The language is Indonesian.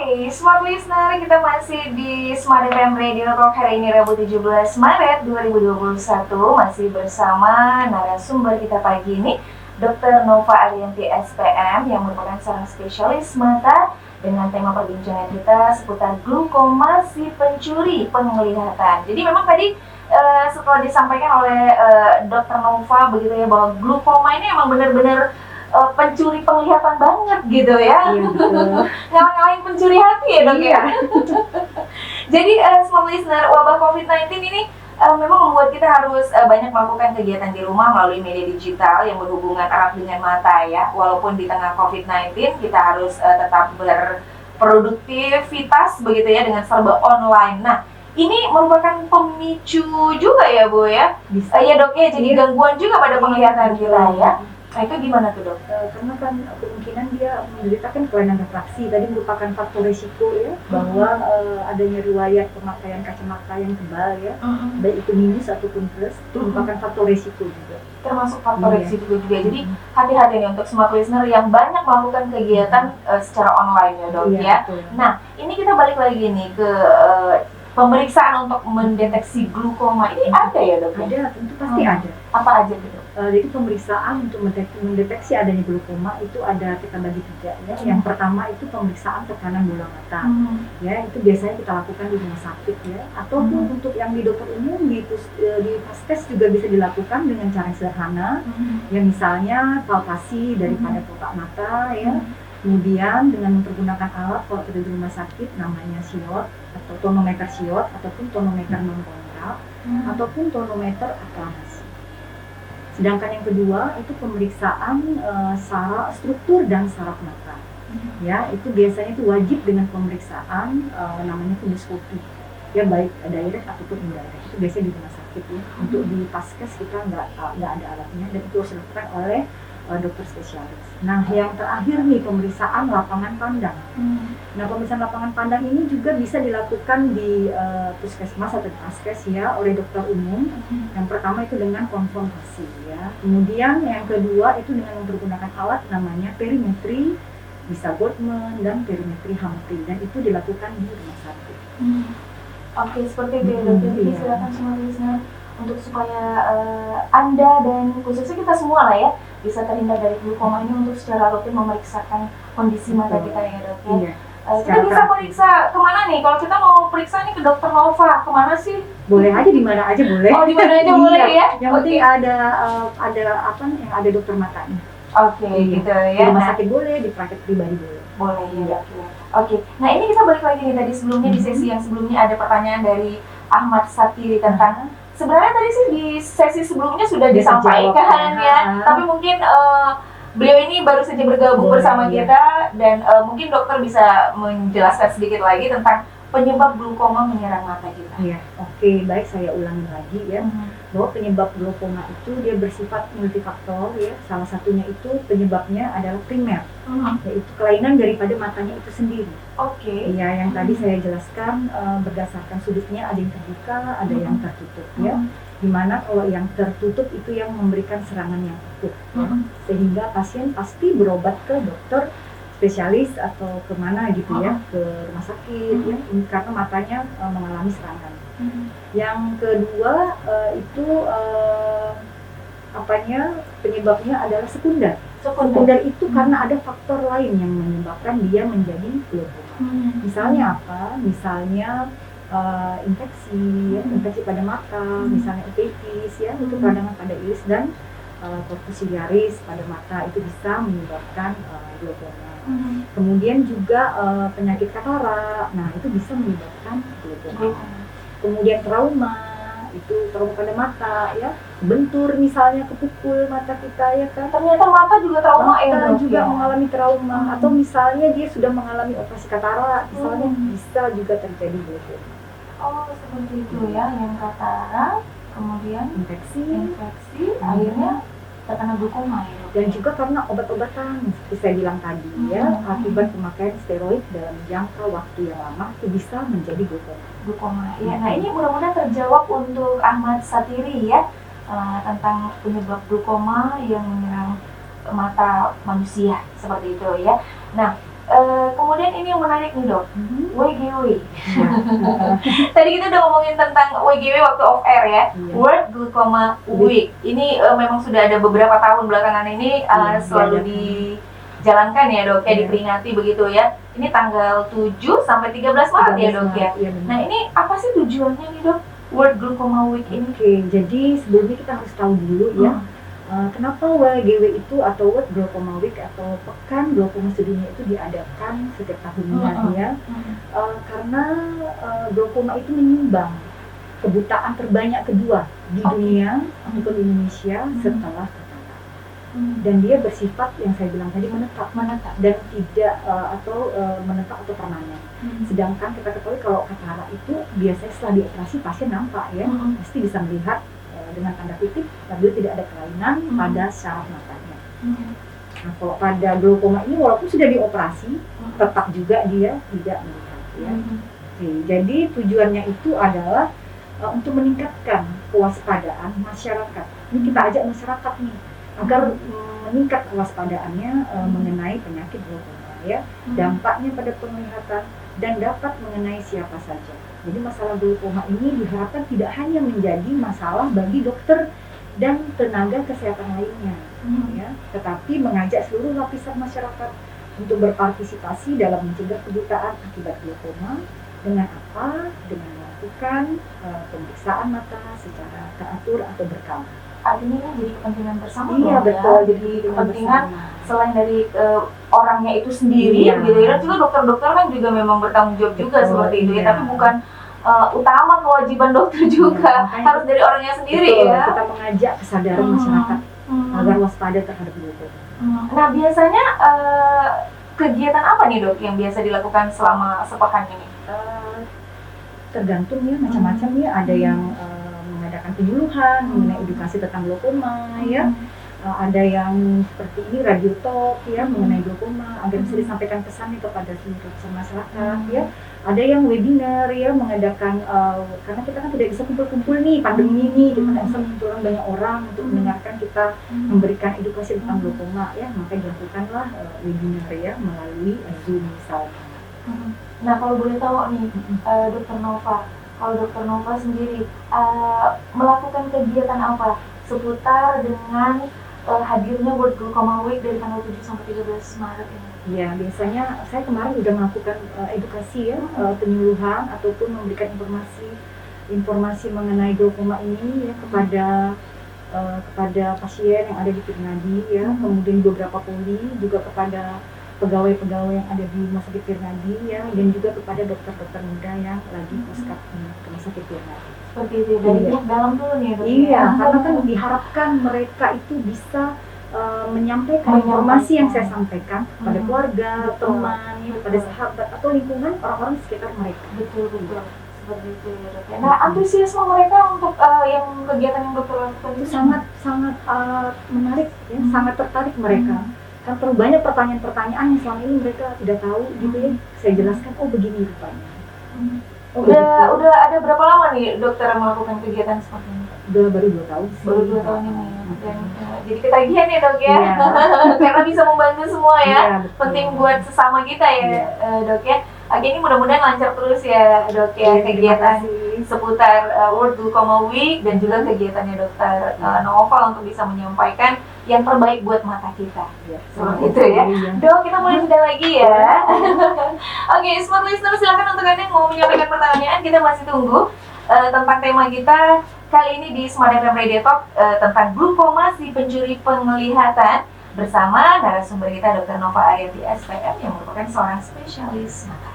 Smart Listener, kita masih di Smart FM Radio Rock hari ini Rabu 17 Maret 2021. Masih bersama narasumber kita pagi ini, Dr. Nova Arianti SPM yang merupakan seorang spesialis mata dengan tema perbincangan kita seputar glaukoma si pencuri penglihatan. Jadi memang tadi setelah disampaikan oleh Dr. Nova begitu ya, bahwa glaukoma ini emang benar-benar pencuri penglihatan banget gitu ya. Iya, betul. Ngalah-ngalahin pencuri hati ya dok ya. Jadi Smart Listener, wabah COVID-19 ini memang membuat kita harus banyak melakukan kegiatan di rumah melalui media digital yang berhubungan erat dengan mata ya. Walaupun di tengah COVID-19 kita harus tetap berproduktivitas begitu ya dengan serba online. Nah, ini merupakan pemicu juga ya Bu ya. Ya dok ya, jadi gangguan juga pada penglihatan kita ya. Nah itu gimana tuh dok? Karena kan kemungkinan dia menderita kan kelainan refraksi tadi merupakan faktor resiko ya, bahwa adanya riwayat pemakaian kacamata yang tebal ya, baik itu minus ataupun plus, itu merupakan faktor resiko juga. Termasuk faktor resiko juga. Jadi hati-hati nih untuk Smart Listener yang banyak melakukan kegiatan secara online ya dok ya. Betul. Nah ini kita balik lagi nih ke pemeriksaan untuk mendeteksi glaukoma ini ada ya dok? Ada, tentu pasti ada. Apa aja gitu? Jadi pemeriksaan untuk mendeteksi adanya glaukoma itu ada, kita bagi tiga ya. Yang pertama itu pemeriksaan tekanan bola mata. Ya, itu biasanya kita lakukan di rumah sakit ya. Ataupun untuk yang di dokter umum di Paskes juga bisa dilakukan dengan cara sederhana. Ya misalnya palpasi daripada kotak mata ya. Kemudian dengan mempergunakan alat kalau kita di rumah sakit namanya SIOT atau tonometer SIOT ataupun tonometer non kontak ataupun tonometer aklamasi. Sedangkan yang kedua itu pemeriksaan struktur dan saraf mata. Ya, itu biasanya itu wajib dengan pemeriksaan namanya fundoskopi. Ya baik direct ataupun indirect. Itu biasanya di rumah sakit ya. Untuk di Paskes kita nggak ada alatnya dan itu harus dilakukan oleh dokter spesialis. Nah, yang terakhir nih pemeriksaan lapangan pandang. Nah, pemeriksaan lapangan pandang ini juga bisa dilakukan di puskesmas atau paskes ya oleh dokter umum. Yang pertama itu dengan konfrontasi ya. Kemudian yang kedua itu dengan mempergunakan alat namanya perimetri, bisa Boltzmann dan perimetri Humphrey dan itu dilakukan di rumah sakit. Oke, seperti itu ya dokter. Jadi silakan semua listener untuk supaya Anda dan khususnya kita semua lah ya bisa terhindar dari glaukoma ini untuk secara rutin memeriksakan kondisi mata kita ya dok ya. Iya. Kita bisa periksa kemana nih? Kalau kita mau periksa nih ke dokter Nova, kemana sih? Boleh aja di mana aja boleh. Oh di mana aja boleh ya? Yang penting ada apa nih yang ada dokter matanya. Oke, gitu ya. Di rumah sakit boleh, di praktek pribadi boleh. Boleh ya. Oke. Nah ini kita balik lagi nih tadi sebelumnya di sesi yang sebelumnya ada pertanyaan dari Ahmad Satiri tentang sebenarnya tadi sih di sesi sebelumnya sudah disampaikan ya, tapi mungkin beliau ini baru saja bergabung bersama kita dan mungkin dokter bisa menjelaskan sedikit lagi tentang penyebab glaukoma menyerang mata kita. Iya, oke, baik saya ulangi lagi ya. Bahwa penyebab glaukoma itu dia bersifat multifaktor ya. Salah satunya itu penyebabnya adalah primer, yaitu kelainan daripada matanya itu sendiri. Oke. Iya, yang tadi saya jelaskan berdasarkan sudutnya ada yang terbuka, ada yang tertutup ya. Dimana kalau yang tertutup itu yang memberikan serangan yang akut ya. Sehingga pasien pasti berobat ke dokter spesialis atau kemana gitu ya, ke rumah sakit ya, karena matanya mengalami serangan. Yang kedua itu penyebabnya adalah sekunder. Sekunder itu karena ada faktor lain yang menyebabkan dia menjadi glaukoma. Misalnya apa? Misalnya infeksi, ya, infeksi pada mata, misalnya uveitis ya, itu peradangan pada iris dan korpus ciliaris pada mata itu bisa menyebabkan glaukoma. Kemudian juga penyakit katarak, nah itu bisa menyebabkan glaukoma. Kemudian trauma, itu trauma pada mata ya, bentur misalnya kepukul mata kita ya kan. Ternyata mata juga trauma ya, juga mengalami trauma atau misalnya dia sudah mengalami operasi katarak, misalnya bisa juga terjadi glaukoma. Oh seperti itu ya, yang katarak, kemudian infeksi, akhirnya terkena glaukoma ya. Dan juga karena obat-obatan seperti saya bilang tadi ya, akibat pemakaian steroid dalam jangka waktu yang lama itu bisa menjadi glaukoma. Ya, nah ini mudah-mudahan terjawab untuk Ahmad Satiri ya tentang penyebab glaukoma yang menyerang mata manusia seperti itu ya. Nah kemudian ini yang menarik nih dok, WGW. Ya. Tadi kita udah ngomongin tentang WGW waktu off air ya, Iya. World Glaucoma Week. Ini memang sudah ada beberapa tahun belakangan ini Iya, selalu diadakan. dijalankan ya dok, ya Iya. diperingati begitu ya. Ini tanggal 7 sampai 13 Maret ya dok ya. Iya, benar. Nah ini apa sih tujuannya nih dok, World Glaucoma Week ini? Oke, jadi sebelumnya kita harus tahu dulu ya, kenapa WGW itu atau World Glaucoma Week atau Pekan Glaukoma Sedunia itu diadakan setiap tahunnya ya. Karena glaukoma itu menyumbang kebutaan terbanyak kedua di Oke. dunia untuk Indonesia setelah katarak. Dan dia bersifat yang saya bilang tadi menetap dan tidak menetap atau permanen. Sedangkan kita ketahui kalau katarak itu biasanya setelah dioperasi pasien nampak ya, pasti bisa melihat dengan tanda kutip apabila tidak ada kelainan pada syaraf matanya. Nah, kalau pada glaukoma ini walaupun sudah dioperasi, tetap juga dia tidak melihat ya. Oke, jadi tujuannya itu adalah untuk meningkatkan kewaspadaan masyarakat. Ini kita ajak masyarakat nih agar meningkat kewaspadaannya mengenai penyakit glaukoma ya, dampaknya pada penglihatan dan dapat mengenai siapa saja. Jadi masalah glaukoma ini diharapkan tidak hanya menjadi masalah bagi dokter dan tenaga kesehatan lainnya, ya, tetapi mengajak seluruh lapisan masyarakat untuk berpartisipasi dalam mencegah kebutaan akibat glaukoma dengan apa? Dengan melakukan pemeriksaan mata secara teratur atau berkala. Artinya kan jadi kepentingan bersama Iya dong, betul, ya. Jadi kepentingan bersama. selain dari orangnya itu sendiri, Iya. gitu ya. Dan juga dokter-dokter kan juga memang bertanggung jawab juga Betul, seperti itu ya. iya. Tapi bukan utama kewajiban dokter juga, makanya harus dari orangnya sendiri Betul, ya. kita mengajak kesadaran masyarakat agar waspada terhadap glaukoma. Nah biasanya kegiatan apa nih dok yang biasa dilakukan selama sepekan ini? Tergantung ya, macam-macam ya. Ada yang mengadakan penyuluhan mengenai edukasi tentang glaukoma ya. Ada yang seperti ini radio talk ya mengenai glaukoma agar bisa disampaikan pesannya kepada seluruh masyarakat ya. Ada yang webinar ya mengadakan karena kita kan tidak bisa kumpul-kumpul nih pandemi ini, kita tidak bisa mengumpulkan banyak orang untuk mendengarkan kita memberikan edukasi tentang glaukoma ya, maka dilakukanlah webinar ya melalui Zoom misalnya. Nah kalau boleh tahu nih Dokter Nova, kalau Dokter Nova sendiri melakukan kegiatan apa seputar dengan hadirnya World Glaucoma Week dari tanggal 7 sampai 13 Maret ini? Ya, biasanya saya kemarin sudah melakukan edukasi ya, penyuluhan ataupun memberikan informasi mengenai glaukoma ini ya kepada pasien yang ada di Pirnadi ya, kemudian beberapa poli juga kepada pegawai-pegawai yang ada di Rumah Sakit Pirnadi ya, dan juga kepada dokter-dokter muda yang lagi poskap di Rumah Sakit Pirnadi. Seperti itu, dari pihak dalam dulu nih dok. Iya, karena kan diharapkan mereka itu bisa menyampaikan informasi yang saya sampaikan kepada keluarga, teman, ya, kepada sahabat atau lingkungan orang-orang di sekitar mereka. Betul. Seperti itu ya dok. Nah antusiasme mereka untuk yang kegiatan yang dokter lakukan Itu sangat menarik ya, sangat tertarik mereka. Kan terlalu banyak pertanyaan-pertanyaan yang selama ini mereka tidak tahu gitu ya. Saya jelaskan, oh begini rupanya. Oh, Udah ada berapa lama nih dokter melakukan kegiatan seperti ini? baru 2 tahun sih. Baru 2 tahun ini ya. Dan jadi ketagihan ya dok ya. Iya. Karena bisa membantu semua ya. Iya, betul. Penting buat sesama kita ya Iya. dok ya. Oke, ini mudah-mudahan lancar terus ya dok ya, Iya, terima kegiatan kasih. seputar World Glaucoma Week dan juga kegiatannya dokter Nova untuk bisa menyampaikan yang terbaik buat mata kita. Ya, Seperti itu ya. Iya. Dok, kita mulai sudah lagi ya. Oke, smart listener silakan untuk Anda yang mau menyampaikan pertanyaan, kita masih tunggu tentang tema kita kali ini di Smart FM Radio Talk tentang glaukoma si pencuri penglihatan bersama narasumber kita Dr. Nova Arianti SPM yang merupakan seorang spesialis mata.